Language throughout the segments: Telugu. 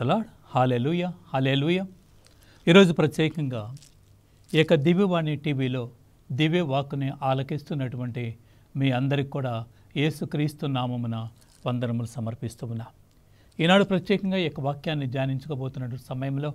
The lord. హల్లెలూయా, హల్లెలూయా. ఈరోజు ప్రత్యేకంగా ఏక దివ్యవాణి టీవీలో దివ్య వాక్కుని ఆలకిస్తున్నటువంటి మీ అందరికి కూడా యేసుక్రీస్తు నామమున వందనములు సమర్పిస్తూ ఉన్నా. ఈనాడు ప్రత్యేకంగా ఈ యొక్క వాక్యాన్ని ధ్యానించుకోబోతున్నటువంటి సమయంలో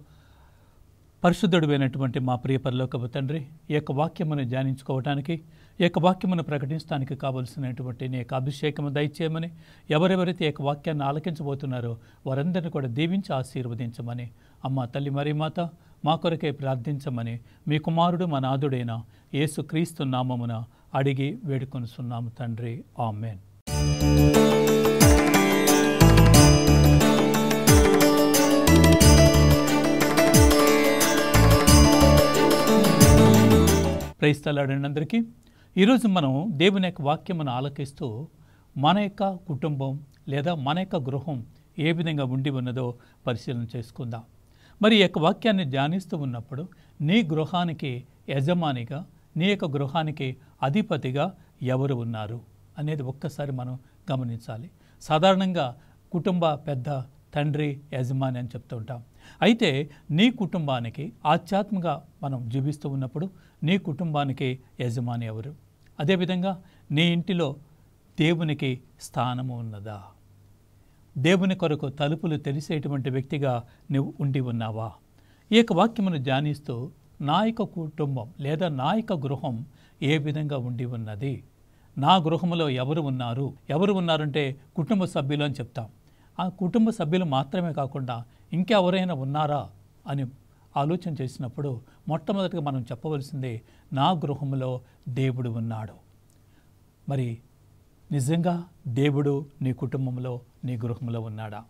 పరిశుద్ధుడైనటువంటి మా ప్రియ పరలోకపు తండ్రి, ఈ యొక్క వాక్యమును ధ్యానించుకోవడానికి, ఈ యొక్క వాక్యమును ప్రకటించడానికి కావలసినటువంటి నీ యొక్క అభిషేకము దయచేయమని, ఎవరెవరైతే ఈ యొక్క వాక్యాన్ని ఆలకించబోతున్నారో వారందరినీ కూడా దీవించి ఆశీర్వదించమని, అమ్మ తల్లి మరియమాత మా కొరకే ప్రార్థించమని మీ కుమారుడు మా నాథుడైన యేసుక్రీస్తు నామమున అడిగి వేడుకొనుచున్నాము తండ్రి. ఆమేన్. ప్రైజ్ ది లార్డ్ అందరికీ. ఈరోజు మనం దేవుని యొక్క వాక్యమును ఆలకిస్తూ మన యొక్క కుటుంబం లేదా మన యొక్క గృహం ఏ విధంగా ఉండి ఉన్నదో పరిశీలన చేసుకుందాం. మరి ఈ యొక్క వాక్యాన్ని ధ్యానిస్తూ ఉన్నప్పుడు నీ గృహానికి యజమానిగా, నీ యొక్క గృహానికి అధిపతిగా ఎవరు ఉన్నారు అనేది ఒక్కసారి మనం గమనించాలి. సాధారణంగా కుటుంబ పెద్ద తండ్రి యజమాని అని చెప్తూ ఉంటాం. అయితే నీ కుటుంబానికి ఆధ్యాత్మికంగా మనం జీవిస్తూ ఉన్నప్పుడు నీ కుటుంబానికి యజమాని ఎవరు? అదేవిధంగా నీ ఇంటిలో దేవునికి స్థానము ఉన్నదా? దేవుని కొరకు తలుపులు తెరిసేటువంటి వ్యక్తిగా నువ్వు ఉండి ఉన్నావా? ఈ యొక్క వాక్యమును ధ్యానిస్తూ నా యొక్క కుటుంబం లేదా నా యొక్క గృహం ఏ విధంగా ఉండి ఉన్నది? నా గృహంలో ఎవరు ఉన్నారు? ఎవరు ఉన్నారంటే కుటుంబ సభ్యులు అని చెప్తాం. ఆ కుటుంబ సభ్యులు మాత్రమే కాకుండా ఇంకెవరైనా ఉన్నారా అని ఆలోచన చేసినప్పుడు మొట్టమొదటిగా మనం చెప్పవలసింది నా గృహంలో దేవుడు ఉన్నాడు. మరి నిజంగా దేవుడు నీ కుటుంబంలో, నీ గృహంలో ఉన్నాడా?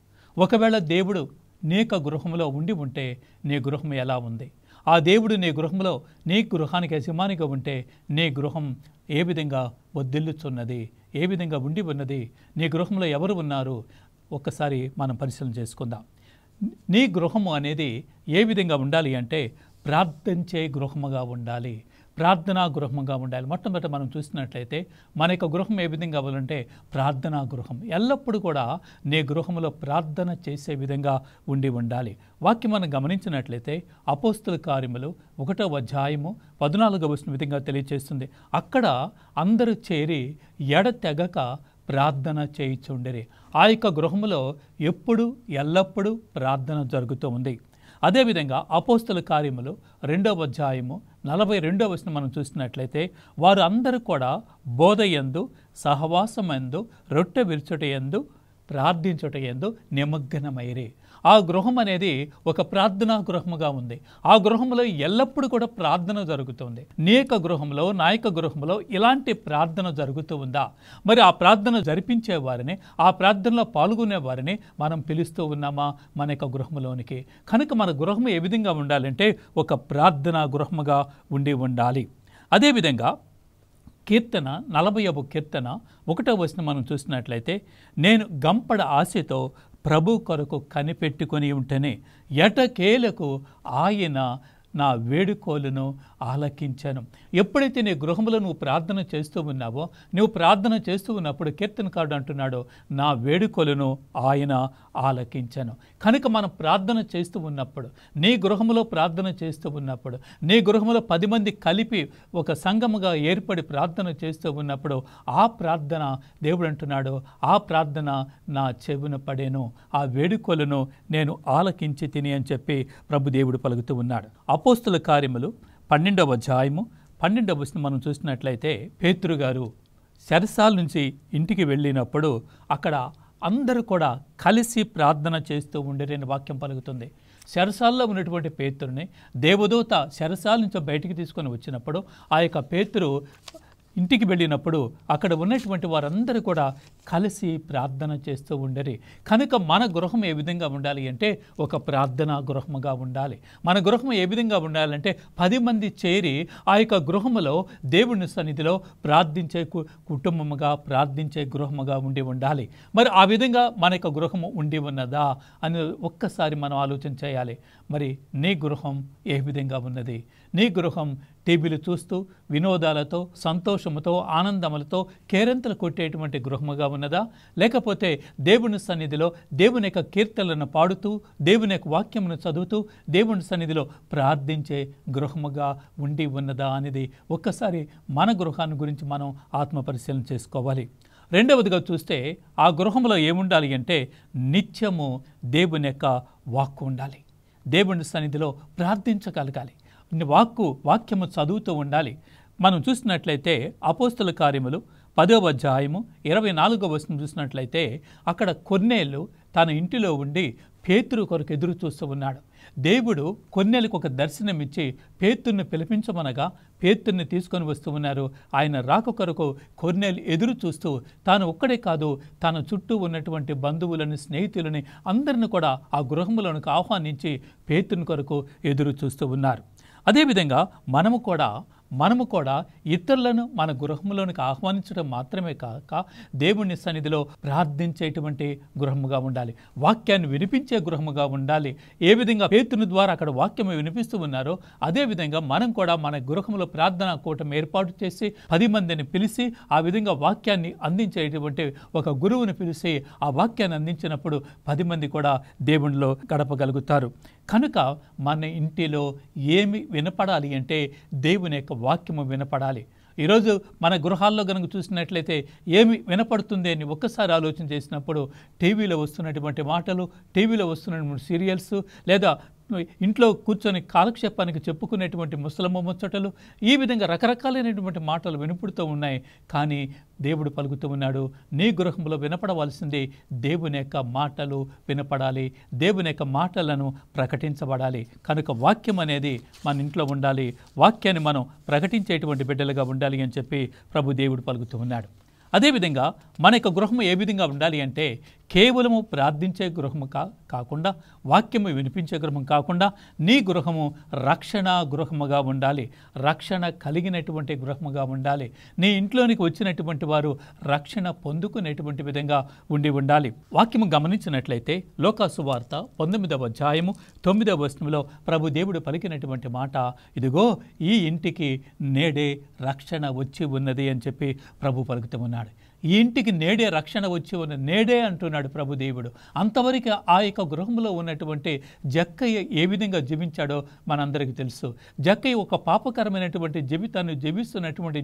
ఒకవేళ దేవుడు నీ యొక్క గృహంలో ఉండి ఉంటే నీ గృహం ఎలా ఉంది? ఆ దేవుడు నీ గృహంలో, నీ గృహానికి యజమానిగా ఉంటే నీ గృహం ఏ విధంగా వర్ధిల్లుచున్నది? ఏ విధంగా ఉండి ఉన్నది? నీ గృహంలో ఎవరు ఉన్నారు? ఒక్కసారి మనం పరిశీలన చేసుకుందాం. నీ గృహము అనేది ఏ విధంగా ఉండాలి అంటే ప్రార్థించే గృహముగా ఉండాలి, ప్రార్థనా గృహముగా ఉండాలి. మొట్టమొదట మనం చూసినట్లయితే మన యొక్క గృహం ఏ విధంగా ఉండాలంటే ప్రార్థనా గృహం. ఎల్లప్పుడూ కూడా నీ గృహంలో ప్రార్థన చేసే విధంగా ఉండి ఉండాలి. వాక్యం మనం గమనించినట్లయితే అపోస్తుల కార్యములు 1వ అధ్యాయము 14వ వచనం విధంగా తెలియజేస్తుంది. అక్కడ అందరూ చేరి ఎడతెగక ప్రార్థన చేయుచుండిరి. ఆ యొక్క గృహంలో ఎప్పుడు ఎల్లప్పుడూ ప్రార్థన జరుగుతూ ఉంది. అదేవిధంగా అపోస్తుల కార్యములు 2వ అధ్యాయము 42వ వచనం మనం చూసినట్లయితే వారు అందరూ కూడా బోధయందు, సహవాసమందు, రొట్టె విరుచుటయందు, ప్రార్థించుటయందు నిమగ్నమైరి. ఆ గృహం అనేది ఒక ప్రార్థనా గృహముగా ఉంది. ఆ గృహంలో ఎల్లప్పుడూ కూడా ప్రార్థన జరుగుతుంది. నీ యొక్క గృహంలో, నా యొక్క గృహంలో ఇలాంటి ప్రార్థన జరుగుతూ ఉందా? మరి ఆ ప్రార్థన జరిపించే వారిని, ఆ ప్రార్థనలో పాల్గొనే వారిని మనం పిలుస్తూ ఉన్నామా మన యొక్క గృహంలోనికి? కనుక మన గృహం ఏ విధంగా ఉండాలంటే ఒక ప్రార్థనా గృహముగా ఉండి ఉండాలి. అదేవిధంగా కీర్తన 40వ కీర్తన 1వ వచనం మనం చూసినట్లయితే నేను గంపడ ఆశతో ప్రభు కొరకు కనిపెట్టుకొని ఉంటేనే ఎటకేలకు ఆయన నా వేడుకోలును ఆలకించాను. ఎప్పుడైతే నీ గృహంలో నువ్వు ప్రార్థన చేస్తూ ఉన్నావో, నువ్వు ప్రార్థన చేస్తూ ఉన్నప్పుడు కీర్తనకారుడు అంటున్నాడు నా వేడుకోలును ఆయన ఆలకించాను. కనుక మనం ప్రార్థన చేస్తూ ఉన్నప్పుడు, నీ గృహంలో ప్రార్థన చేస్తూ ఉన్నప్పుడు, నీ గృహంలో 10 మంది కలిపి ఒక సంఘముగా ఏర్పడి ప్రార్థన చేస్తూ ఉన్నప్పుడు ఆ ప్రార్థన దేవుడు అంటున్నాడు ఆ ప్రార్థన నా చెవిన పడేను, ఆ వేడుకోలను నేను ఆలకించి తిని అని చెప్పి ప్రభు దేవుడు పలుకుతూ ఉన్నాడు. అపోస్తుల కార్యములు 12వ అధ్యాయము 12వ వచనం మనం చూసినట్లయితే పేతురు గారు చెరసాల నుంచి ఇంటికి వెళ్ళినప్పుడు అక్కడ అందరూ కూడా కలిసి ప్రార్థన చేస్తూ ఉండేరని వాక్యం పలుకుతుంది. చెరసాల్లో ఉన్నటువంటి పేతురుని దేవదూత చెరసాల నుంచి బయటికి తీసుకొని వచ్చినప్పుడు ఆ యొక్క పేతురు ఇంటికి వెళ్ళినప్పుడు అక్కడ ఉన్నటువంటి వారందరూ కూడా కలిసి ప్రార్థన చేస్తూ ఉండరి. కనుక మన గృహం ఏ విధంగా ఉండాలి అంటే ఒక ప్రార్థనా గృహముగా ఉండాలి. మన గృహం ఏ విధంగా ఉండాలంటే 10 మంది చేరి ఆ యొక్క గృహములో దేవుని సన్నిధిలో ప్రార్థించే కుటుంబముగా, ప్రార్థించే గృహముగా ఉండి ఉండాలి. మరి ఆ విధంగా మన యొక్క గృహము ఉండి ఉన్నదా అని ఒక్కసారి మనం ఆలోచన చేయాలి. మరి నీ గృహం ఏ విధంగా ఉన్నది? నీ గృహం టీవీలు చూస్తూ వినోదాలతో, సంతోషముతో, ఆనందములతో కేరింతలు కొట్టేటువంటి గృహముగా ఉన్నదా? లేకపోతే దేవుని సన్నిధిలో దేవుని యొక్క కీర్తనలను పాడుతూ, దేవుని యొక్క వాక్యమును చదువుతూ, దేవుని సన్నిధిలో ప్రార్థించే గృహముగా ఉండి ఉన్నదా అనేది ఒక్కసారి మన గృహాన్ని గురించి మనం ఆత్మ పరిశీలన చేసుకోవాలి. రెండవదిగా చూస్తే ఆ గృహంలో ఏముండాలి అంటే నిత్యము దేవుని యొక్క వాక్కు ఉండాలి. దేవుని సన్నిధిలో ప్రార్థించగలగాలి. వాక్యము చదువుతూ ఉండాలి. మనం చూసినట్లయితే అపోస్తల కార్యములు 10వ అధ్యాయము 24వ వచనం చూసినట్లయితే అక్కడ కొర్నేలు తన ఇంటిలో ఉండి పేతురు కొరకు ఎదురు చూస్తూ ఉన్నాడు. దేవుడు కొర్నేలుకు ఒక దర్శనమిచ్చి పేతుర్ని పిలిపించమనగా పేతుర్ని తీసుకొని వస్తూ ఉన్నారు. ఆయన రాక కొరకు కొర్నేలు ఎదురు చూస్తూ తాను ఒక్కడే కాదు, తన చుట్టూ ఉన్నటువంటి బంధువులని, స్నేహితులని అందరిని కూడా ఆ గృహములోనికి ఆహ్వానించి పేతుర్ని కొరకు ఎదురు చూస్తూ ఉన్నారు. అదేవిధంగా మనము కూడా ఇతరులను మన గృహంలోనికి ఆహ్వానించడం మాత్రమే కాక దేవుని సన్నిధిలో ప్రార్థించేటువంటి గృహముగా ఉండాలి. వాక్యాన్ని వినిపించే గృహముగా ఉండాలి. ఏ విధంగా పేతుని ద్వారా అక్కడ వాక్యము వినిపిస్తూ ఉన్నారో అదేవిధంగా మనం కూడా మన గృహంలో ప్రార్థనా కూటమి ఏర్పాటు చేసి 10 మందిని పిలిచి ఆ విధంగా వాక్యాన్ని అందించేటువంటి ఒక గురువుని పిలిచి ఆ వాక్యాన్ని అందించినప్పుడు 10 మంది కూడా దేవునిలో గడపగలుగుతారు. కనుక మన ఇంటిలో ఏమి వినపడాలి అంటే దేవుని యొక్క వాక్యము వినపడాలి. ఈరోజు మన గృహాల్లో కనుక చూసినట్లయితే ఏమి వినపడుతుంది అని ఒక్కసారి ఆలోచన చేసినప్పుడు టీవీలో వస్తున్నటువంటి మాటలు, టీవీలో వస్తున్నటువంటి సీరియల్స్, లేదా ఇంట్లో కూర్చొని కాలక్షేపానికి చెప్పుకునేటువంటి ముసలమ్మ ముచ్చటలు, ఈ విధంగా రకరకాలైనటువంటి మాటలు వినపడుతూ ఉన్నాయి. కానీ దేవుడు పలుకుతూ ఉన్నాడు, నీ గృహంలో వినపడవలసింది దేవుని యొక్క మాటలు వినపడాలి, దేవుని యొక్క మాటలను ప్రకటించబడాలి. కనుక వాక్యం అనేది మన ఇంట్లో ఉండాలి, వాక్యాన్ని మనం ప్రకటించేటువంటి బిడ్డలుగా ఉండాలి అని చెప్పి ప్రభు దేవుడు పలుకుతూ ఉన్నాడు. అదేవిధంగా మన యొక్క గృహము ఏ విధంగా ఉండాలి అంటే కేవలము ప్రార్థించే గృహము కాకుండా, వాక్యము వినిపించే గృహం కాకుండా నీ గృహము రక్షణ గృహముగా ఉండాలి, రక్షణ కలిగినటువంటి గృహముగా ఉండాలి. నీ ఇంట్లోనికి వచ్చినటువంటి వారు రక్షణ పొందుకునేటువంటి విధంగా ఉండాలి. వాక్యము గమనించినట్లయితే లోకా సువార్త 19వ అధ్యాయము 9వ వచనంలో ప్రభు దేవుడు పలికినటువంటి మాట, ఇదిగో ఈ ఇంటికి నేడే రక్షణ వచ్చి ఉన్నది అని చెప్పి ప్రభు పలుకుతూ ఉన్నాడు. ఈ ఇంటికి నేడే రక్షణ వచ్చి ఉన్న నేడే అంటున్నాడు ప్రభు దేవుడు. అంతవరకు ఆ యొక్క గృహంలో ఉన్నటువంటి జక్కయ్య ఏ విధంగా జీవించాడో మనందరికీ తెలుసు. జక్కయ్య ఒక పాపకరమైనటువంటి జీవితాన్ని జీవిస్తున్నటువంటి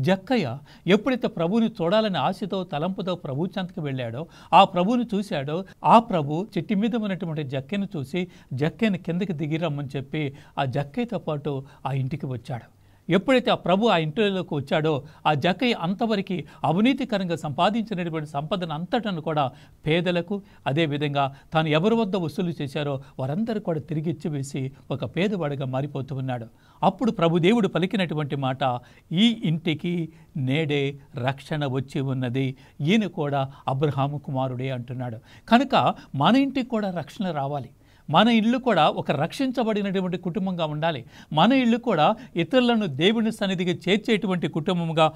జక్కయ్య ఎప్పుడైతే ప్రభువుని చూడాలని ఆశతో తలంపుతో ప్రభు చెంతకు వెళ్ళాడో, ఆ ప్రభువుని చూశాడో, ఆ ప్రభు చెట్టు మీద ఉన్నటువంటి జక్కయ్యను చూసి జక్కయ్యని కిందకి దిగిరమ్మని చెప్పి ఆ జక్కయ్యతో పాటు ఆ ఇంటికి వచ్చాడు. ఎప్పుడైతే ఆ ప్రభు ఆ ఇంటిలోకి వచ్చాడో ఆ జక్కయ్య అంతవరకు అవినీతికరంగా సంపాదించినటువంటి సంపదను అంతటను కూడా పేదలకు, అదేవిధంగా తాను ఎవరి వద్ద వసూలు చేశారో వారందరూ కూడా తిరిగి ఇచ్చివేసి ఒక పేదవాడిగా మారిపోతూ ఉన్నాడు. అప్పుడు ప్రభు దేవుడు పలికినటువంటి మాట, ఈ ఇంటికి నేడే రక్షణ వచ్చి ఉన్నది, ఈయన కూడా అబ్రహాము కుమారుడే అంటున్నాడు. కనుక మన ఇంటికి కూడా రక్షణ రావాలి. మన ఇల్లు కూడా ఒక రక్షించబడినటువంటి కుటుంబంగా ఉండాలి. మన ఇల్లు కూడా ఇతరులను దేవుని సన్నిధికి చేర్చేటువంటి కుటుంబంగా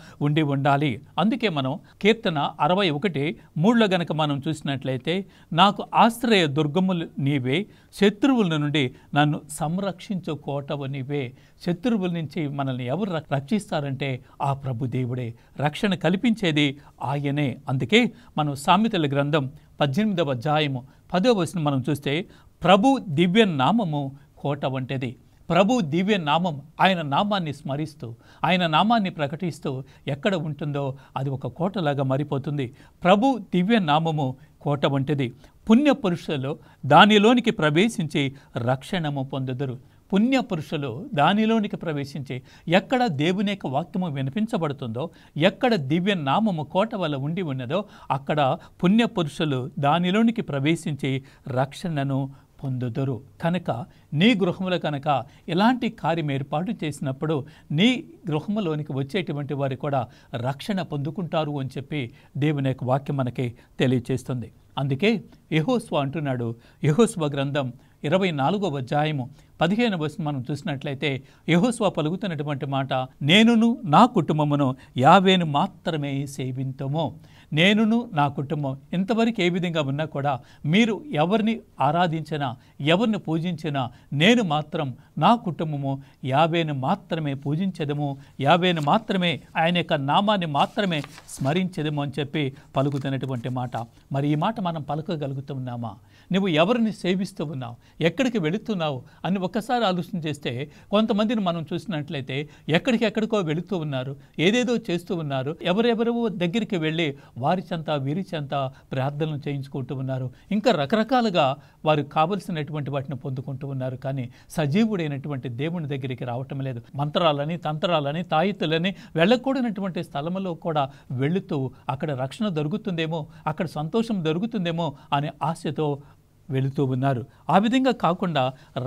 ఉండాలి. అందుకే మనం కీర్తన 61:3 గనక మనం చూసినట్లయితే, నాకు ఆశ్రయ దుర్గములు నీవే, శత్రువుల నుండి నన్ను సంరక్షించు కోటవు నీవే. శత్రువుల నుంచి మనల్ని ఎవరు రక్షిస్తారంటే ఆ ప్రభు దేవుడే. రక్షణ కల్పించేది ఆయనే. అందుకే మనం సామెతల గ్రంథం 18వ అధ్యాయము 10వ వచనం మనం చూస్తే, ప్రభు దివ్య నామము కోట వంటిది. ప్రభు దివ్య నామం, ఆయన నామాన్ని స్మరిస్తూ, ఆయన నామాన్ని ప్రకటిస్తూ ఎక్కడ ఉంటుందో అది ఒక కోటలాగా మారిపోతుంది. ప్రభు దివ్య నామము కోట వంటిది. పుణ్యపురుషులు దానిలోనికి ప్రవేశించి రక్షణము పొందుదురు. పుణ్యపురుషులు దానిలోనికి ప్రవేశించి ఎక్కడ దేవుని యొక్క వాక్యము వినిపించబడుతుందో, ఎక్కడ దివ్య నామము కోట వల్ల ఉండి ఉన్నదో అక్కడ పుణ్యపురుషులు దానిలోనికి ప్రవేశించి రక్షణను పొందుదురు. కనుక నీ గృహములో కనుక ఇలాంటి కార్యం ఏర్పాటు చేసినప్పుడు నీ గృహములోనికి వచ్చేటువంటి వారు కూడా రక్షణ పొందుకుంటారు అని చెప్పి దేవుని యొక్క వాక్యం మనకి తెలియచేస్తుంది. అందుకే యెహోషువ అంటున్నాడు, యెహోషువ గ్రంథం 24వ అధ్యాయము 15వ వచనం మనం చూసినట్లయితే యెహోషువ పలుకుతున్నటువంటి మాట, నేనును నా కుటుంబమును యావేను మాత్రమే సేవింతుము. నేనును నా కుటుంబం ఇంతవరకు ఏ విధంగా ఉన్నా కూడా మీరు ఎవరిని ఆరాధించినా ఎవరిని పూజించినా నేను మాత్రం నా కుటుంబము యావేను మాత్రమే పూజించదము, యావేను మాత్రమే ఆయన యొక్క నామాన్ని మాత్రమే స్మరించదము అని చెప్పి పలుకుతున్నటువంటి మాట. మరి ఈ మాట మనం పలకగలుగుతున్నామా? నువ్వు ఎవరిని సేవిస్తూ ఉన్నావు, ఎక్కడికి వెళుతున్నావు అని ఒక్కసారి ఆలోచన చేస్తే కొంతమందిని మనం చూసినట్లయితే ఎక్కడికో వెళుతూ ఉన్నారు, ఏదేదో చేస్తూ ఉన్నారు, ఎవరెవరో దగ్గరికి వెళ్ళి వారి చెంత వీరి చెంత ప్రార్థనలు చేయించుకుంటూ ఉన్నారు, ఇంకా రకరకాలుగా వారు కావలసినటువంటి వాటిని పొందుకుంటూ ఉన్నారు. కానీ సజీవుడైనటువంటి దేవుని దగ్గరికి రావటం లేదు. మంత్రాలని తంత్రాలని తాయితులని వెళ్ళకూడనటువంటి స్థలంలో కూడా వెళుతూ అక్కడ రక్షణ దొరుకుతుందేమో, అక్కడ సంతోషం దొరుకుతుందేమో అనే ఆశతో వెళుతూ ఉన్నారు. ఆ విధంగా కాకుండా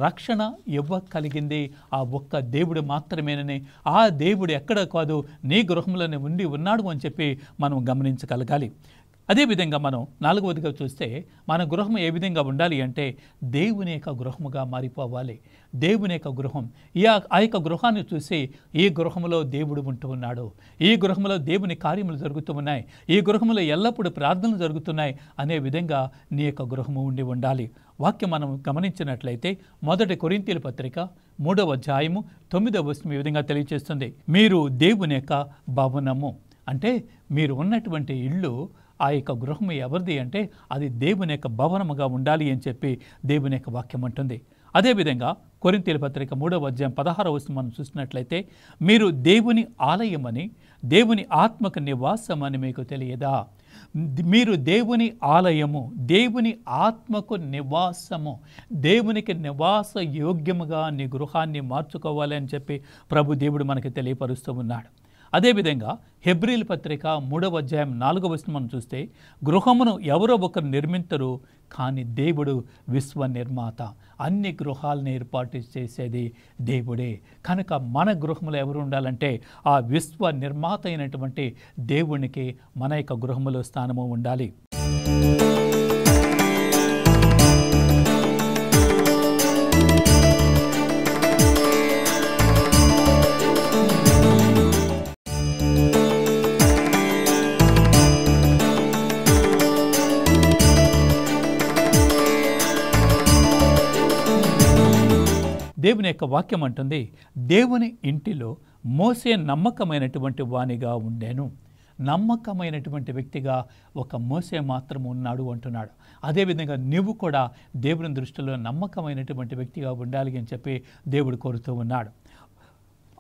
రక్షణ ఇవ్వగలిగింది ఆ ఒక్క దేవుడు మాత్రమేనని, ఆ దేవుడు ఎక్కడ కాదు నీ గృహంలోనే ఉండి ఉన్నాడు అని చెప్పి మనం గమనించగలగాలి. అదేవిధంగా మనం 4వదిగా చూస్తే మన గృహం ఏ విధంగా ఉండాలి అంటే దేవుని యొక్క గృహముగా మారిపోవాలి. దేవుని యొక్క గృహం, ఆ యొక్క గృహాన్ని చూసి ఈ గృహంలో దేవుడు ఉంటూ ఉన్నాడు, ఈ గృహంలో దేవుని కార్యములు జరుగుతూ ఉన్నాయి, ఈ గృహంలో ఎల్లప్పుడూ ప్రార్థనలు జరుగుతున్నాయి అనే విధంగా నీ యొక్క గృహము ఉండి ఉండాలి. వాక్యం మనం గమనించినట్లయితే 1 కొరింథీయుల పత్రిక 3వ అధ్యాయము 9వ వచనం ఈ విధంగా తెలియజేస్తుంది, మీరు దేవుని యొక్క భవనము. అంటే మీరు ఉన్నటువంటి ఇల్లు, ఆ యొక్క గృహము ఎవరిది అంటే అది దేవుని యొక్క భవనముగా ఉండాలి అని చెప్పి దేవుని యొక్క వాక్యం అంటుంది. అదేవిధంగా కొరింథీయుల పత్రిక 3వ అధ్యాయం 16వ వచనం మనం చూసినట్లయితే, మీరు దేవుని ఆలయమని దేవుని ఆత్మకు నివాసమని మీకు తెలియదా? మీరు దేవుని ఆలయము, దేవుని ఆత్మకు నివాసము, దేవునికి నివాస యోగ్యముగా నీ గృహాన్ని మార్చుకోవాలి అని చెప్పి ప్రభు దేవుడు మనకి తెలియపరుస్తూ ఉన్నాడు. అదేవిధంగా హెబ్రీయుల పత్రిక 3వ అధ్యాయం 4వ వచనం మనం చూస్తే, గృహమును ఎవరో ఒకరు నిర్మించరు కానీ దేవుడు విశ్వ నిర్మాత, అన్ని గృహాలను ఏర్పాటు చేసేది దేవుడే. కనుక మన గృహంలో ఎవరు ఉండాలంటే ఆ విశ్వ నిర్మాత అయినటువంటి దేవునికి మన యొక్క గృహములో స్థానము ఉండాలి. దేవుని యొక్క వాక్యం అంటుంది, దేవుని ఇంటిలో మోసే నమ్మకమైనటువంటి వానిగా ఉండేను. నమ్మకమైనటువంటి వ్యక్తిగా ఒక మోసే మాత్రం ఉన్నాడు అంటున్నాడు. అదేవిధంగా నువ్వు కూడా దేవుని దృష్టిలో నమ్మకమైనటువంటి వ్యక్తిగా ఉండాలి అని చెప్పి దేవుడు కోరుతూ ఉన్నాడు.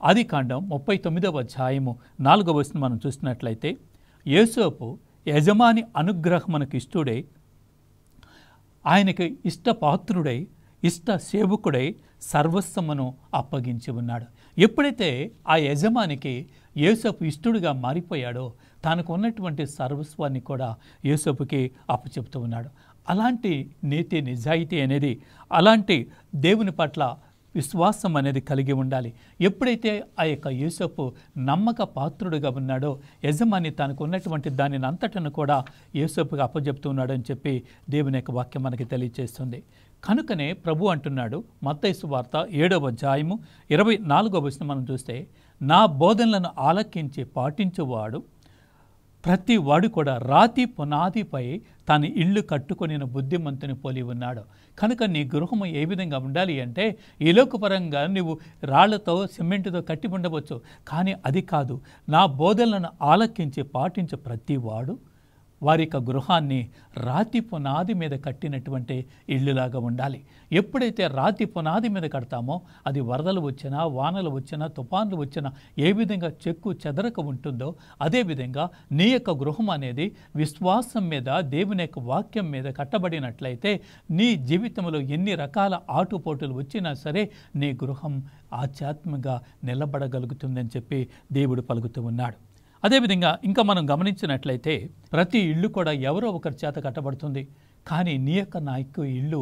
ఆదికాండం 39వ అధ్యాయము 4వ వచనం మనం చూసినట్లయితే, యోసేపు యజమాని అనుగ్రహమునకు ఇష్టుడై, ఆయనకి ఇష్టపాత్రుడై, ఇష్ట సేవకుడై సర్వస్వమును అప్పగించి ఉన్నాడు. ఎప్పుడైతే ఆ యజమానికి యోసేపు ఇష్టుడిగా మారిపోయాడో తనకు ఉన్నటువంటి సర్వస్వాన్ని కూడా యోసేపుకి అప్పచెప్తూ ఉన్నాడు. అలాంటి నీతి నిజాయితీ అనేది, అలాంటి దేవుని పట్ల విశ్వాసం అనేది కలిగి ఉండాలి. ఎప్పుడైతే ఆ యొక్క యోసేపు నమ్మక పాత్రుడుగా ఉన్నాడో యజమాని తనకు ఉన్నటువంటి దానిని అంతటను కూడా యోసేపుగా అప్పచెప్తూ ఉన్నాడని చెప్పి దేవుని యొక్క వాక్యం మనకి తెలియజేస్తుంది. కనుకనే ప్రభు అంటున్నాడు, మత్తయి సువార్త 7వ అధ్యాయము 24వ వచనం మనం చూస్తే, నా బోధనలను ఆలకించి పాటించువాడు ప్రతి వాడు కూడా రాతి పునాదిపై తన ఇల్లు కట్టుకొనిన బుద్ధిమంతుని పోలి ఉన్నాడు. కనుక నీ గృహము ఏ విధంగా ఉండాలి అంటే, ఈ లోకపరంగా నువ్వు రాళ్లతో సిమెంటుతో కట్టి ఉండవచ్చు, కానీ అది కాదు. నా బోధనలను ఆలకించి పాటించే ప్రతి వాడు వారి యొక్క గృహాన్ని రాతి పునాది మీద కట్టినటువంటి ఇల్లులాగా ఉండాలి. ఎప్పుడైతే రాతి పునాది మీద కడతామో అది వరదలు వచ్చినా, వానలు వచ్చినా, తుఫాన్లు వచ్చినా ఏ విధంగా చెక్కు చెదరక ఉంటుందో అదేవిధంగా నీ యొక్క గృహం అనేది విశ్వాసం మీద, దేవుని యొక్క వాక్యం మీద కట్టబడినట్లయితే నీ జీవితంలో ఎన్ని రకాల ఆటుపోటులు వచ్చినా సరే నీ గృహం ఆధ్యాత్మికంగా నిలబడగలుగుతుందని చెప్పి దేవుడు పలుకుతూ ఉన్నాడు. అదేవిధంగా ఇంకా మనం గమనించినట్లయితే ప్రతి ఇల్లు కూడా ఎవరో ఒకరి చేత కట్టబడుతుంది. కానీ నీ యొక్క నా యొక్క ఇల్లు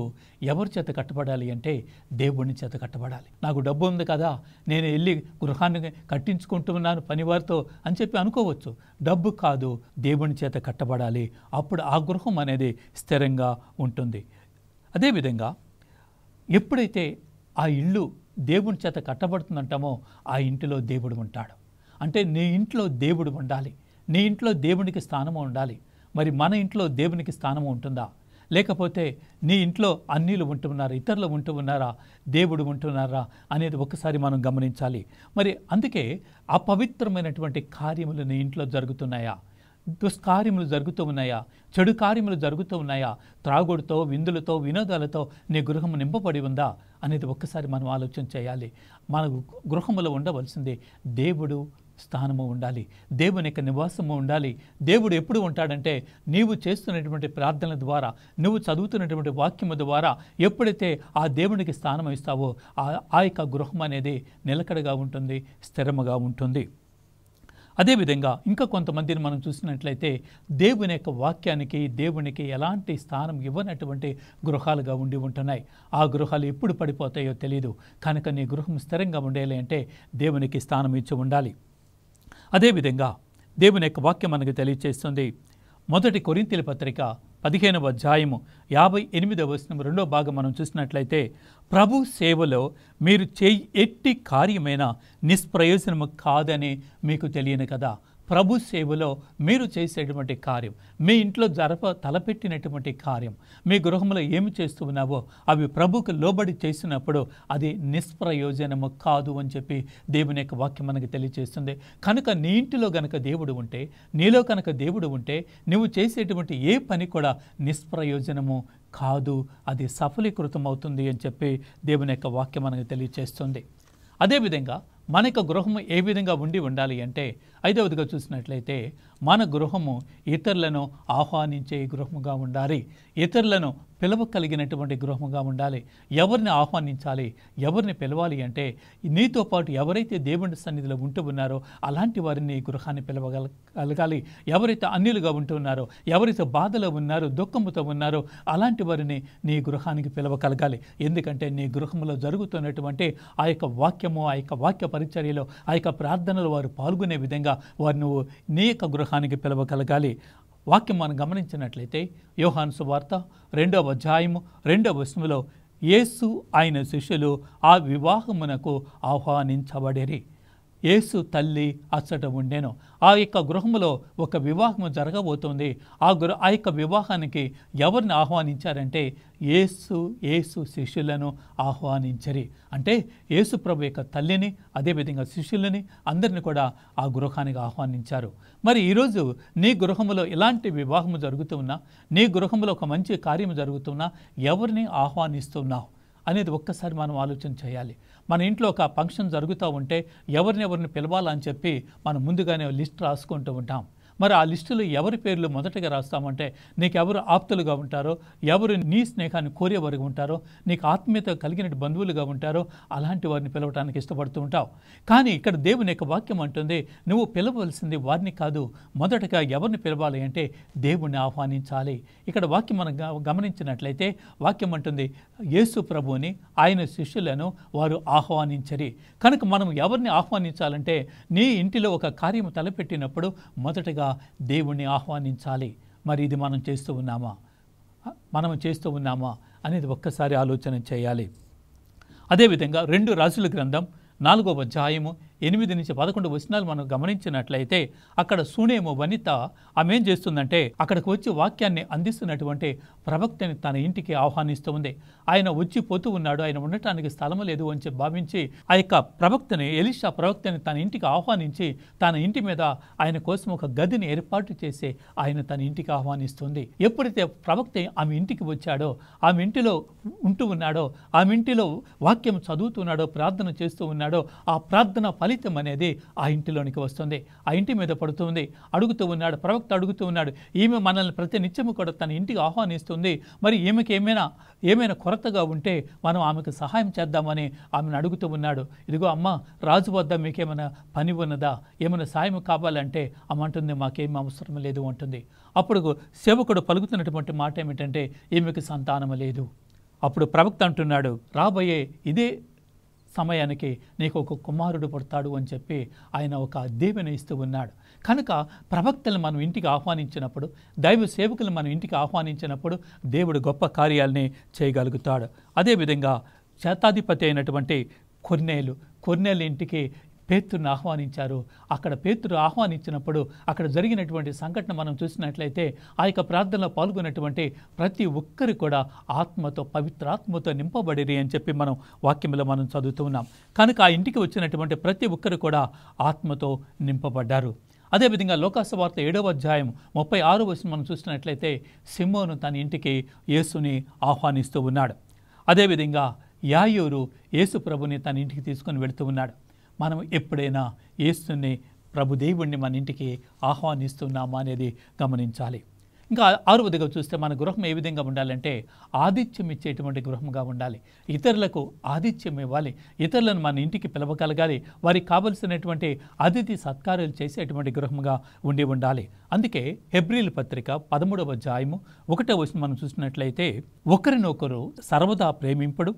ఎవరి చేత కట్టబడాలి అంటే దేవుని చేత కట్టబడాలి. నాకు డబ్బు ఉంది కదా, నేను వెళ్ళి గృహాన్ని కట్టించుకుంటున్నాను పనివారితో అని చెప్పి అనుకోవచ్చు. డబ్బు కాదు, దేవుని చేత కట్టబడాలి. అప్పుడు ఆ గృహం అనేది స్థిరంగా ఉంటుంది. అదేవిధంగా ఎప్పుడైతే ఆ ఇల్లు దేవుని చేత కట్టబడుతుందంటామో ఆ ఇంటిలో దేవుడు ఉంటాడు. అంటే నీ ఇంట్లో దేవుడు ఉండాలి, నీ ఇంట్లో దేవునికి స్థానము ఉండాలి. మరి మన ఇంట్లో దేవునికి స్థానము ఉంటుందా? లేకపోతే నీ ఇంట్లో అన్యులు ఉంటున్నారా, ఇతరులు ఉంటున్నారా, దేవుడు ఉంటున్నారా అనేది ఒకసారి మనం గమనించాలి. మరి అందుకే అపవిత్రమైనటువంటి కార్యములు నీ ఇంట్లో జరుగుతున్నాయా? దుష్కార్యములు జరుగుతూ ఉన్నాయా? చెడు కార్యములు జరుగుతూ ఉన్నాయా? త్రాగుడుతో, విందులతో, వినోదాలతో నీ గృహం నింపబడి ఉందా అనేది ఒక్కసారి మనం ఆలోచన చేయాలి. మన గృహంలో ఉండవలసింది దేవుడు స్థానము ఉండాలి, దేవుని యొక్క నివాసము ఉండాలి. దేవుడు ఎప్పుడు ఉంటాడంటే నీవు చేస్తున్నటువంటి ప్రార్థనల ద్వారా, నువ్వు చదువుతున్నటువంటి వాక్యము ద్వారా ఎప్పుడైతే ఆ దేవునికి స్థానం ఇస్తావో ఆ యొక్క గృహం అనేది నిలకడగా ఉంటుంది, స్థిరముగా ఉంటుంది. అదేవిధంగా ఇంకా కొంతమందిని మనం చూసినట్లయితే దేవుని యొక్క వాక్యానికి, దేవునికి ఎలాంటి స్థానం ఇవ్వనటువంటి గృహాలుగా ఉండి ఉంటున్నాయి. ఆ గృహాలు ఎప్పుడు పడిపోతాయో తెలియదు. కనుక నీ గృహం స్థిరంగా ఉండేయాలి అంటే దేవునికి స్థానం ఇచ్చి ఉండాలి. అదేవిధంగా దేవుని యొక్క వాక్యం మనకు తెలియచేస్తుంది. 1 కొరింథీల పత్రిక 15వ అధ్యాయము 58వ వచనం 2వ భాగం మనం చూసినట్లయితే, ప్రభు సేవలో మీరు ఎట్టి కార్యమైనా నిష్ప్రయోజనము కాదని మీకు తెలియను కదా. ప్రభు సేవలో మీరు చేసేటువంటి కార్యం, మీ ఇంట్లో తలపెట్టినటువంటి కార్యం, మీ గృహంలో ఏమి చేస్తూ ఉన్నావో అవి ప్రభుకు లోబడి చేసినప్పుడు అది నిష్ప్రయోజనము కాదు అని చెప్పి దేవుని యొక్క వాక్యం మనకు తెలియజేస్తుంది. కనుక నీ ఇంటిలో గనక దేవుడు ఉంటే, నీలో కనుక దేవుడు ఉంటే, నువ్వు చేసేటువంటి ఏ పని కూడా నిష్ప్రయోజనము కాదు, అది సఫలీకృతం అవుతుంది అని చెప్పి దేవుని యొక్క వాక్యం మనకు తెలియజేస్తుంది. అదేవిధంగా మన యొక్క గృహము ఏ విధంగా ఉండాలి అంటే, 5వదిగా చూసినట్లయితే మన గృహము ఇతరులను ఆహ్వానించే గృహముగా ఉండాలి, ఇతరులను పిలవగలిగినటువంటి గృహముగా ఉండాలి. ఎవరిని ఆహ్వానించాలి, ఎవరిని పిలవాలి అంటే నీతో పాటు ఎవరైతే దేవుని సన్నిధిలో ఉంటూ ఉన్నారో అలాంటి వారిని గృహాన్ని పిలవగలగాలి. ఎవరైతే అన్యులుగా ఉంటూ ఉన్నారో, ఎవరైతే బాధలో ఉన్నారో, దుఃఖముతో ఉన్నారో అలాంటి వారిని నీ గృహానికి పిలవగలగాలి. ఎందుకంటే నీ గృహంలో జరుగుతున్నటువంటి ఆ యొక్క వాక్యము, ఆ యొక్క వాక్య పరిచర్యలో, ఆ యొక్క ప్రార్థనలో వారు పాల్గొనే విధంగా వారు నువ్వు నీ యొక్క గృహానికి పిలవగలగాలి. వాక్యం మనం గమనించినట్లయితే యోహాను సువార్త 2వ అధ్యాయము 2వ వచనములో యేసు ఆయన శిష్యులు ఆ వివాహమునకు ఆహ్వానించబడిరి. యేసు తల్లి అచ్చట ఉండెను. ఆ యొక్క గృహములో ఒక వివాహము జరగబోతుంది. ఆ యొక్క వివాహానికి ఎవరిని ఆహ్వానించారంటే యేసు శిష్యులను ఆహ్వానించరి. అంటే యేసు ప్రభు యొక్క తల్లిని, అదేవిధంగా శిష్యులని అందరిని కూడా ఆ గృహానికి ఆహ్వానించారు. మరి ఈరోజు నీ గృహములో ఎలాంటి వివాహము జరుగుతున్నా, నీ గృహంలో ఒక మంచి కార్యము జరుగుతున్నా ఎవరిని ఆహ్వానిస్తున్నావు అనేది ఒక్కసారి మనం ఆలోచన చేయాలి. మన ఇంట్లో ఒక ఫంక్షన్ జరుగుతూ ఉంటే ఎవరిని పిలవాలని చెప్పి మనం ముందుగానే లిస్ట్ రాసుకుంటూ ఉంటాం. మరి ఆ లిస్టులో ఎవరి పేర్లు మొదటగా రాస్తామంటే నీకు ఎవరు ఆప్తులుగా ఉంటారో, ఎవరు నీ స్నేహాన్ని కోరేవారు ఉంటారో, నీకు ఆత్మీయత కలిగిన బంధువులుగా ఉంటారో అలాంటి వారిని పిలవటానికి ఇష్టపడుతూ ఉంటావు. కానీ ఇక్కడ దేవుని యొక్క వాక్యం అంటుంది నువ్వు పిలవలసింది వారిని కాదు, మొదటగా ఎవరిని పిలవాలి అంటే దేవుణ్ణి ఆహ్వానించాలి. ఇక్కడ వాక్యం మనం గమనించినట్లయితే వాక్యం అంటుంది యేసు ప్రభువుని ఆయన శిష్యులను వారు ఆహ్వానించరి. కనుక మనం ఎవరిని ఆహ్వానించాలంటే నీ ఇంటిలో ఒక కార్యము తలపెట్టినప్పుడు మొదటగా దేవుణ్ణి ఆహ్వానించాలి. మరి ఇది మనం చేస్తూ ఉన్నామా అనేది ఒక్కసారి ఆలోచన చేయాలి. అదేవిధంగా 2 రాజుల గ్రంథం 4వ అధ్యాయము 8 నుంచి 11 వచనాలు మనం గమనించినట్లయితే అక్కడ సూనేము వనిత ఆమె ఏం చేస్తుందంటే అక్కడికి వచ్చి వాక్యాన్ని అందిస్తున్నటువంటి ప్రవక్తని తన ఇంటికి ఆహ్వానిస్తూ ఉంది. ఆయన వచ్చి పోతూ ఉన్నాడు, ఆయన ఉండటానికి స్థలము లేదు అని భావించి ఆ యొక్క ప్రవక్తని, ఎలీషా ప్రవక్తని తన ఇంటికి ఆహ్వానించి తన ఇంటి మీద ఆయన కోసం ఒక గదిని ఏర్పాటు చేసి ఆయన తన ఇంటికి ఆహ్వానిస్తుంది. ఎప్పుడైతే ప్రవక్త ఆమె ఇంటికి వచ్చాడో, ఆమె ఇంటిలో ఉంటూ ఉన్నాడో, ఆమె ఇంటిలో వాక్యం చదువుతున్నాడో, ప్రార్థన చేస్తూ ఉన్నాడో, ఆ ప్రార్థన ఫలితం అనేది ఆ ఇంటిలోనికి వస్తుంది, ఆ ఇంటి మీద పడుతుంది. అడుగుతూ ఉన్నాడు, ప్రవక్త అడుగుతూ ఉన్నాడు, ఈమె మనల్ని ప్రతి నిత్యము కూడా తన ఇంటికి ఆహ్వానిస్తుంది, మరి ఈమెకి ఏమైనా కొరతగా ఉంటే మనం ఆమెకు సహాయం చేద్దామని ఆమెను అడుగుతూ ఉన్నాడు. ఇదిగో అమ్మ, రాజు వద్ద మీకేమైనా పని ఉన్నదా, ఏమైనా సాయం కావాలంటే అమ్మ అంటుంది మాకేం అవసరం లేదు అంటుంది. అప్పుడు సేవకుడు పలుకుతున్నటువంటి మాట ఏమిటంటే ఈమెకు సంతానము లేదు. అప్పుడు ప్రవక్త అంటున్నాడు, రాబోయే ఇదే సమయానికి నీకు ఒక కుమారుడు పుడతాడు అని చెప్పి ఆయన ఒక దీవెన ఇస్తూ ఉన్నాడు. కనుక ప్రవక్తలను మనం ఇంటికి ఆహ్వానించినప్పుడు, దైవ సేవకులను మనం ఇంటికి ఆహ్వానించినప్పుడు దేవుడు గొప్ప కార్యాలని చేయగలుగుతాడు. అదేవిధంగా శతాధిపతి అయినటువంటి కొర్నేలు ఇంటికి పేతురుని ఆహ్వానించారు. అక్కడ పేతురు ఆహ్వానించినప్పుడు అక్కడ జరిగినటువంటి సంఘటన మనం చూసినట్లయితే ఆ యొక్క ప్రార్థనలో పాల్గొన్నటువంటి ప్రతి ఒక్కరు కూడా ఆత్మతో, పవిత్రాత్మతో నింపబడిరి అని చెప్పి మనం వాక్యంలో మనం చదువుతూ ఉన్నాం. కనుక ఆ ఇంటికి వచ్చినటువంటి ప్రతి ఒక్కరు కూడా ఆత్మతో నింపబడ్డారు. అదేవిధంగా లోకాసువార్త 7వ అధ్యాయం 36వ వచనం మనం చూసినట్లయితే సిమోను తన ఇంటికి యేసుని ఆహ్వానిస్తూ ఉన్నాడు. అదేవిధంగా యాయూరు యేసు ప్రభుని తన ఇంటికి తీసుకొని వెళుతూ ఉన్నాడు. మనం ఎప్పుడైనా యేసుని, ప్రభు దేవుణ్ణి మన ఇంటికి ఆహ్వానిస్తున్నామా అనేది గమనించాలి. ఇంకా 6వదిగా చూస్తే మన గృహం ఏ విధంగా ఉండాలంటే ఆతిథ్యం ఇచ్చేటువంటి గృహంగా ఉండాలి. ఇతరులకు ఆతిథ్యం ఇవ్వాలి, ఇతరులను మన ఇంటికి పిలవగలగాలి, వారికి కావలసినటువంటి అతిథి సత్కారాలు చేసేటువంటి గృహంగా ఉండాలి. అందుకే హెబ్రీయుల పత్రిక 13వ అధ్యాయము 1వ వచనం మనం చూసినట్లయితే ఒకరినొకరు సర్వదా ప్రేమింపుడు,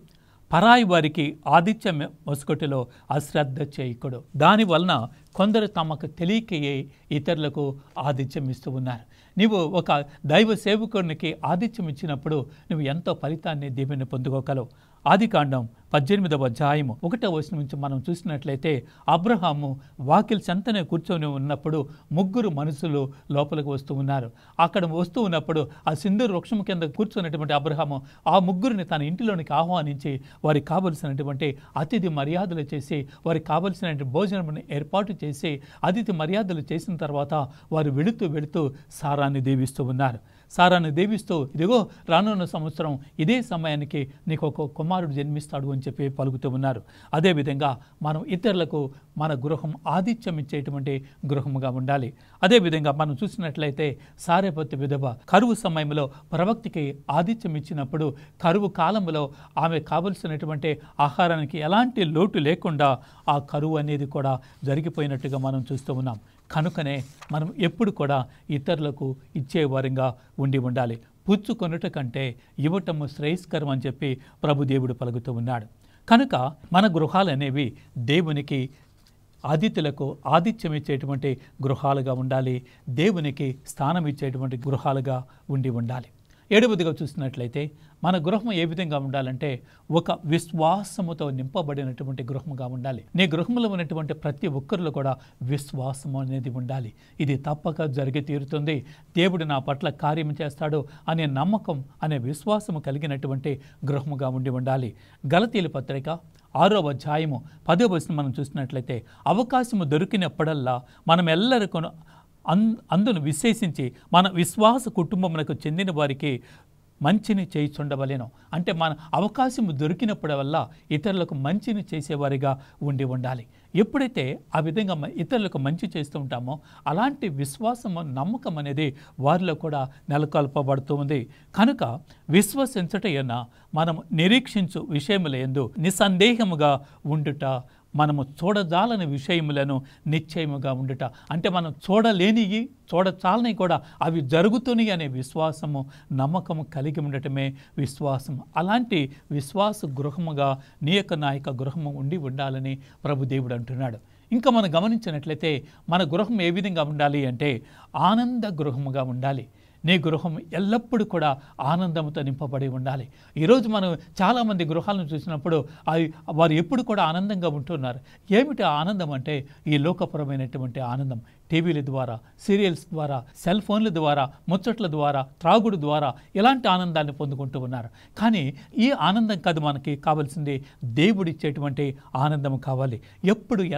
పరాయి వారికి ఆతిథ్యం మొసకొటిలో అశ్రద్ధ చేయకుడు. దానివలన కొందరు తమకు తెలియకయే ఇతరులకు ఆతిథ్యం ఇస్తూ ఉన్నారు. నీవు ఒక దైవ సేవకునికి ఆతిథ్యం ఇచ్చినప్పుడు నువ్వు ఎంతో ఫలితాన్ని, దీవెని పొందుకోగలవు. ఆదికాండం 18వ అధ్యాయము 1వ వచనం నుంచి మనం చూసినట్లయితే అబ్రహాము వాకిలి చెంతనే కూర్చొని ఉన్నప్పుడు 3 మనుషులు లోపలికి వస్తూ ఉన్నారు. అక్కడ వస్తూ ఉన్నప్పుడు ఆ సింధూర వృక్షం కింద కూర్చున్నటువంటి అబ్రహాము ఆ 3 తన ఇంటిలోనికి ఆహ్వానించి వారికి కావలసినటువంటి అతిథి మర్యాదలు చేసి, వారికి కావలసినటువంటి భోజనం ఏర్పాటు చేసి, అతిథి మర్యాదలు చేసిన తర్వాత వారు వెళుతూ సారాన్ని దీవిస్తూ ఉన్నారు. సారాన్ని దీవిస్తూ, ఇదిగో రానున్న సంవత్సరం ఇదే సమయానికి నీకు ఒక కుమారుడు జన్మిస్తాడు అని చెప్పి పలుకుతూ ఉన్నారు. అదేవిధంగా మనం ఇతరులకు మన గృహం ఆతిథ్యం ఇచ్చేటువంటి గృహముగా ఉండాలి. అదేవిధంగా మనం చూసినట్లయితే సారెపతి విధవ కరువు సమయంలో ప్రవక్తికి ఆతిథ్యం ఇచ్చినప్పుడు కరువు కాలంలో ఆమె కావలసినటువంటి ఆహారానికి ఎలాంటి లోటు లేకుండా ఆ కరువు అనేది కూడా జరిగిపోయినట్టుగా మనం చూస్తూ ఉన్నాం. కనుకనే మనం ఎప్పుడు కూడా ఇతరులకు ఇచ్చేవారంగా ఉండాలి. పుచ్చుకొనుట కంటే ఇవ్వటము శ్రేయస్కరం అని చెప్పి ప్రభుదేవుడు పలుకుతూ ఉన్నాడు. కనుక మన గృహాలు అనేవి దేవునికి, అతిథులకు ఆతిథ్యం ఇచ్చేటువంటి గృహాలుగా ఉండాలి. దేవునికి స్థానం ఇచ్చేటువంటి గృహాలుగా ఉండాలి. 7వదిగా చూసినట్లయితే మన గృహం ఏ విధంగా ఉండాలంటే ఒక విశ్వాసముతో నింపబడినటువంటి గృహముగా ఉండాలి. నీ గృహంలో ఉన్నటువంటి ప్రతి ఒక్కరిలో కూడా విశ్వాసము అనేది ఉండాలి. ఇది తప్పక జరిగి తీరుతుంది, దేవుడు నా పట్ల కార్యం చేస్తాడు అనే నమ్మకం, అనే విశ్వాసము కలిగినటువంటి గృహముగా ఉండాలి. గలతీయుల పత్రిక 6వ అధ్యాయము 10వ వచనం మనం చూసినట్లయితే అవకాశము దొరికినప్పుడల్లా మనం ఎల్లరికూ అందును విశేషించి మన విశ్వాస కుటుంబములకు చెందిన వారికి మంచిని చేయిచుండవలెను. అంటే మన అవకాశం దొరికినప్పుడల్లా ఇతరులకు మంచిని చేసేవారిగా ఉండాలి. ఎప్పుడైతే ఆ విధంగా ఇతరులకు మంచి చేస్తూ ఉంటామో అలాంటి విశ్వాసము, నమ్మకం అనేది వారిలో కూడా నెలకొల్పబడుతూ ఉంది. కనుక విశ్వసించుటయన్న మనం నిరీక్షించు విషయములందు నిస్సందేహముగా ఉండుట, మనము చూడజాలని విషయములను నిశ్చయముగా ఉండుట. అంటే మనం చూడలేనివి, చూడచాలని కూడా అవి జరుగుతున్నాయి అనే విశ్వాసము, నమ్మకము కలిగి ఉండటమే విశ్వాసం. అలాంటి విశ్వాస గృహముగా నీ యొక్క, నా యొక్క గృహము ఉండాలని ప్రభుదేవుడు అంటున్నాడు. ఇంకా మనం గమనించినట్లయితే మన గృహం ఏ విధంగా ఉండాలి అంటే ఆనంద గృహముగా ఉండాలి. నీ గృహం ఎల్లప్పుడూ కూడా ఆనందంతో నింపబడి ఉండాలి. ఈరోజు మనం చాలామంది గృహాలను చూసినప్పుడు వారు ఎప్పుడు కూడా ఆనందంగా ఉంటున్నారు. ఏమిటి ఆనందం అంటే ఈ లోకపరమైనటువంటి ఆనందం. టీవీల ద్వారా, సీరియల్స్ ద్వారా, సెల్ ఫోన్ల ద్వారా, ముచ్చట్ల ద్వారా, త్రాగుడు ద్వారా ఇలాంటి ఆనందాన్ని పొందుకుంటూ ఉన్నారు. కానీ ఈ ఆనందం కాదు మనకి కావాల్సింది, దేవుడిచ్చేటువంటి ఆనందం కావాలి.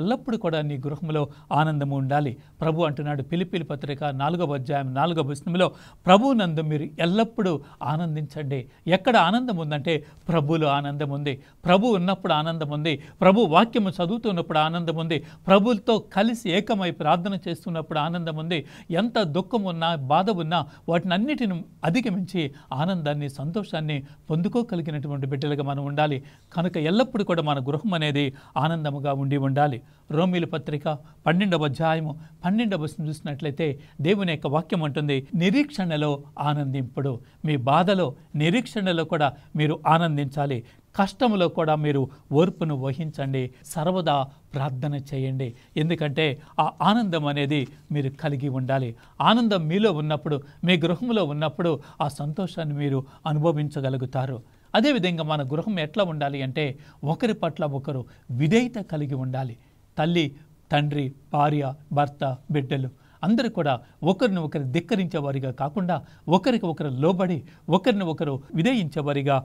ఎల్లప్పుడూ కూడా నీ గృహంలో ఆనందము ఉండాలి. ప్రభు అంటున్నాడు ఫిలిప్పీయుల పత్రిక 4వ అధ్యాయం 4వ వచనంలో, ప్రభు నందు మీరు ఎల్లప్పుడూ ఆనందించండి. ఎక్కడ ఆనందం ఉందంటే ప్రభులో ఆనందం ఉంది. ప్రభు ఉన్నప్పుడు ఆనందం ఉంది. ప్రభు వాక్యము చదువుతున్నప్పుడు ఆనందం ఉంది. ప్రభుతో కలిసి ఏకమై ప్రార్థన చేస్తున్నప్పుడు ఆనందం ఉంది. ఎంత దుఃఖం ఉన్నా, బాధ ఉన్నా వాటిని అన్నిటిని అధిగమించి ఆనందాన్ని, సంతోషాన్ని పొందుకోగలిగినటువంటి బిడ్డలుగా మనం ఉండాలి. కనుక ఎల్లప్పుడూ కూడా మన గృహం అనేది ఆనందముగా ఉండాలి. రోమీయుల పత్రిక 12వ అధ్యాయము 12వ వచనం చూసినట్లయితే దేవుని యొక్క వాక్యం అంటుంది, నిరీక్షణలో ఆనందింపుడు. మీ బాధలో, నిరీక్షణలో కూడా మీరు ఆనందించాలి. కష్టములో కూడా మీరు ఓర్పును వహించండి. సర్వదా ప్రార్థన చేయండి. ఎందుకంటే ఆ ఆనందం అనేది మీరు కలిగి ఉండాలి. ఆనందం మీలో ఉన్నప్పుడు, మీ గృహంలో ఉన్నప్పుడు ఆ సంతోషాన్ని మీరు అనుభవించగలుగుతారు. అదేవిధంగా మన గృహం ఎట్లా ఉండాలి అంటే ఒకరి పట్ల ఒకరు విధేయత కలిగి ఉండాలి. తల్లి, తండ్రి, భార్య, భర్త, బిడ్డలు అందరూ కూడా ఒకరిని ఒకరు ధిక్కరించేవారిగా కాకుండా ఒకరికి ఒకరు లోబడి ఒకరిని ఒకరు విధేయించేవారిగా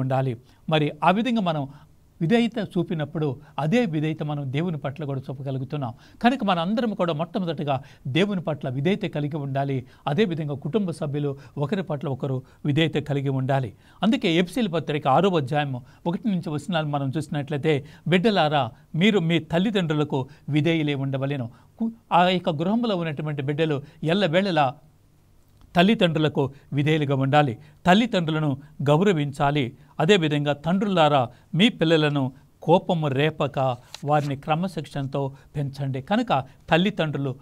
ఉండాలి. మరి ఆ విధంగా మనం విధేయత చూపినప్పుడు అదే విధేయత మనం దేవుని పట్ల కూడా చూపగలుగుతున్నాం. కనుక మన అందరం కూడా మొట్టమొదటిగా దేవుని పట్ల విధేయత కలిగి ఉండాలి. అదేవిధంగా కుటుంబ సభ్యులు ఒకరి పట్ల ఒకరు విధేయత కలిగి ఉండాలి. అందుకే ఎఫెసీయుల పత్రిక 6వ అధ్యాయం 1-వచనాలు మనం చూసినట్లయితే, బిడ్డలారా మీరు మీ తల్లిదండ్రులకు విధేయులే ఉండవలెను. ఆ యొక్క గృహంలో ఉన్నటువంటి బిడ్డలు ఎల్లవేళలా తల్లిదండ్రులకు విధేయులుగా ఉండాలి. తల్లిదండ్రులను గౌరవించాలి. అదేవిధంగా తండ్రులారా మీ పిల్లలను కోపము రేపక వారిని క్రమశిక్షణతో పెంచండి. కనుక తల్లిదండ్రులు,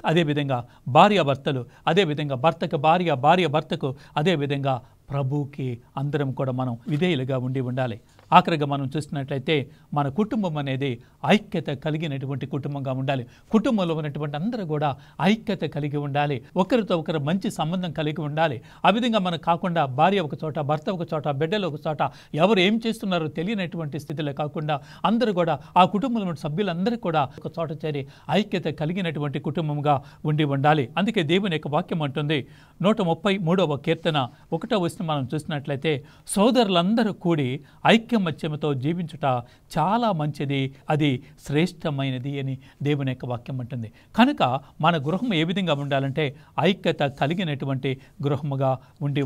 అదేవిధంగా భార్యాభర్తలు, అదేవిధంగా భర్తకు భార్య, భార్య భర్తకు, అదేవిధంగా ప్రభువుకి అందరం కూడా మనం విధేయులుగా ఉండాలి. ఆఖరిగా మనం చూసినట్లయితే మన కుటుంబం అనేది ఐక్యత కలిగినటువంటి కుటుంబంగా ఉండాలి. కుటుంబంలో ఉన్నటువంటి అందరూ కూడా ఐక్యత కలిగి ఉండాలి. ఒకరితో ఒకరు మంచి సంబంధం కలిగి ఉండాలి. ఆ విధంగా మనకు కాకుండా భార్య ఒక చోట, భర్త ఒక చోట, బిడ్డలు ఒక చోట, ఎవరు ఏం చేస్తున్నారో తెలియనటువంటి స్థితిలో కాకుండా అందరూ కూడా ఆ కుటుంబంలో ఉన్న సభ్యులందరూ కూడా ఒక చోట చేరి ఐక్యత కలిగినటువంటి కుటుంబంగా ఉండాలి. అందుకే దేవుని యొక్క వాక్యం అంటుంది 133వ కీర్తన 1వ వచనం మనం చూసినట్లయితే, సోదరులందరూ కూడి ఐక్యమత్యముతో జీవించుట చాలా మంచిది, అది శ్రేష్టమైనది అని దేవుని యొక్క వాక్యం అంటుంది. కనుక మన గృహం ఏ విధంగా ఉండాలంటే ఐక్యత కలిగినటువంటి గృహముగా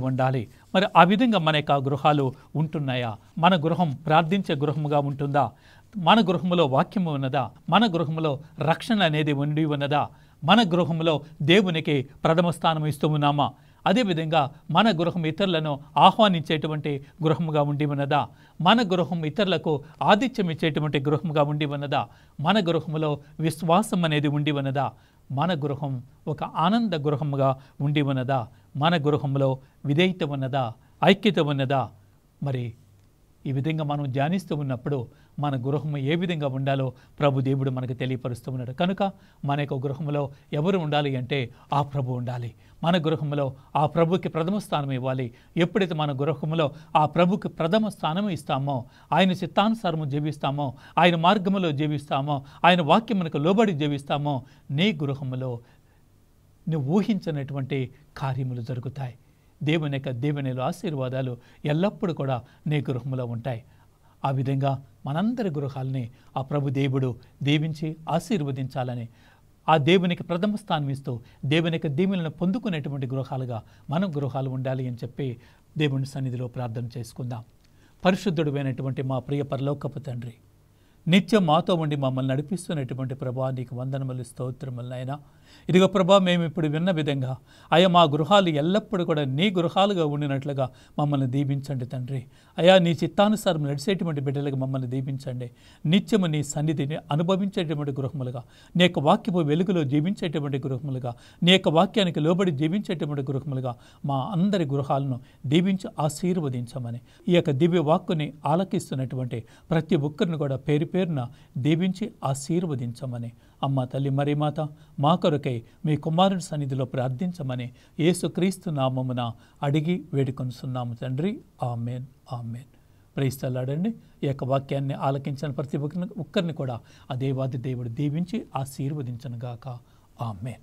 ఉండాలి. మరి ఆ విధంగా మన యొక్క గృహాలు ఉంటున్నాయా? మన గృహం ప్రార్థించే గృహముగా ఉంటుందా? మన గృహములో వాక్యము ఉన్నదా? మన గృహములో రక్షణ అనేది ఉన్నదా? మన గృహంలో దేవునికి ప్రథమ స్థానం ఇస్తూ ఉన్నామా? అదేవిధంగా మన గృహం ఇతరులను ఆహ్వానించేటువంటి గృహముగా ఉన్నదా? మన గృహం ఇతరులకు ఆతిథ్యం ఇచ్చేటువంటి గృహముగా ఉన్నదా? మన గృహంలో విశ్వాసం అనేది ఉన్నదా? మన గృహం ఒక ఆనంద గృహముగా ఉన్నదా? మన గృహంలో విధేయత ఉన్నదా? ఐక్యత ఉన్నదా? మరి ఈ విధంగా మనం ధ్యానిస్తూ ఉన్నప్పుడు మన గృహం ఏ విధంగా ఉండాలో ప్రభు దేవుడు మనకు తెలియపరుస్తూ ఉన్నాడు. కనుక మన యొక్క గృహంలో ఎవరు ఉండాలి అంటే ఆ ప్రభు ఉండాలి. మన గృహంలో ఆ ప్రభుకి ప్రథమ స్థానం ఇవ్వాలి. ఎప్పుడైతే మన గృహంలో ఆ ప్రభుకి ప్రథమ స్థానం ఇస్తామో, ఆయన చిత్తానుసారము జీవిస్తామో, ఆయన మార్గములో జీవిస్తామో, ఆయన వాక్యమునకు లోబడి జీవిస్తామో, నీ గృహంలో నువ్వు ఊహించినటువంటి కార్యములు జరుగుతాయి. దేవుని యొక్క దీవెనలు, ఆశీర్వాదాలు ఎల్లప్పుడూ కూడా నీ గృహంలో ఉంటాయి. ఆ విధంగా మనందరి గృహాలని ఆ ప్రభు దేవుడు దీవించి ఆశీర్వదించాలని, ఆ దేవునికి ప్రథమ స్థానం ఇస్తూ దేవుని యొక్క దీవెనలను పొందుకునేటువంటి గృహాలుగా మనం గృహాలు ఉండాలి అని చెప్పి దేవుని సన్నిధిలో ప్రార్థన చేసుకుందాం. పరిశుద్ధుడైనటువంటి మా ప్రియ పరలోకపు తండ్రి, నిత్యం మాతో ఉండి మమ్మల్ని నడిపిస్తున్నటువంటి ప్రభా, నీకు వందనములు, స్తోత్రములు నాయనా. ఇదిగో ప్రభా, మేము ఇప్పుడు విన్న విధంగా అయ్యా మా గృహాలు ఎల్లప్పుడూ కూడా నీ గృహాలుగా ఉండినట్లుగా మమ్మల్ని దీవించండి తండ్రి. అయ్యా నీ చిత్తానుసారం నడిచేటువంటి బిడ్డలుగా మమ్మల్ని దీవించండి. నిత్యము నీ సన్నిధిని అనుభవించేటువంటి గృహములుగా, నీ యొక్క వాక్యపు వెలుగులో జీవించేటువంటి గృహములుగా, నీ యొక్క వాక్యానికి లోబడి జీవించేటువంటి గృహములుగా మా అందరి గృహాలను దీవించి ఆశీర్వదించమని, ఈ యొక్క దివ్య వాక్కుని ఆలకిస్తున్నటువంటి ప్రతి ఒక్కరిని కూడా పేరు పేరున దీవించి ఆశీర్వదించమని, అమ్మ తల్లి మరియమాత మా కొరకై మీ కుమారుని సన్నిధిలో ప్రార్థించమని యేసుక్రీస్తు నామమున అడిగి వేడుకొనుచున్నాము తండ్రి. Amen, amen. ప్రైస్తలాడండి. ఈ యొక్క వాక్యాన్ని ఆలకించిన ప్రతి ఒక్కరిని కూడా ఆ దేవాది దేవుడు దీవించి ఆశీర్వదించనుగాక. ఆమెన్.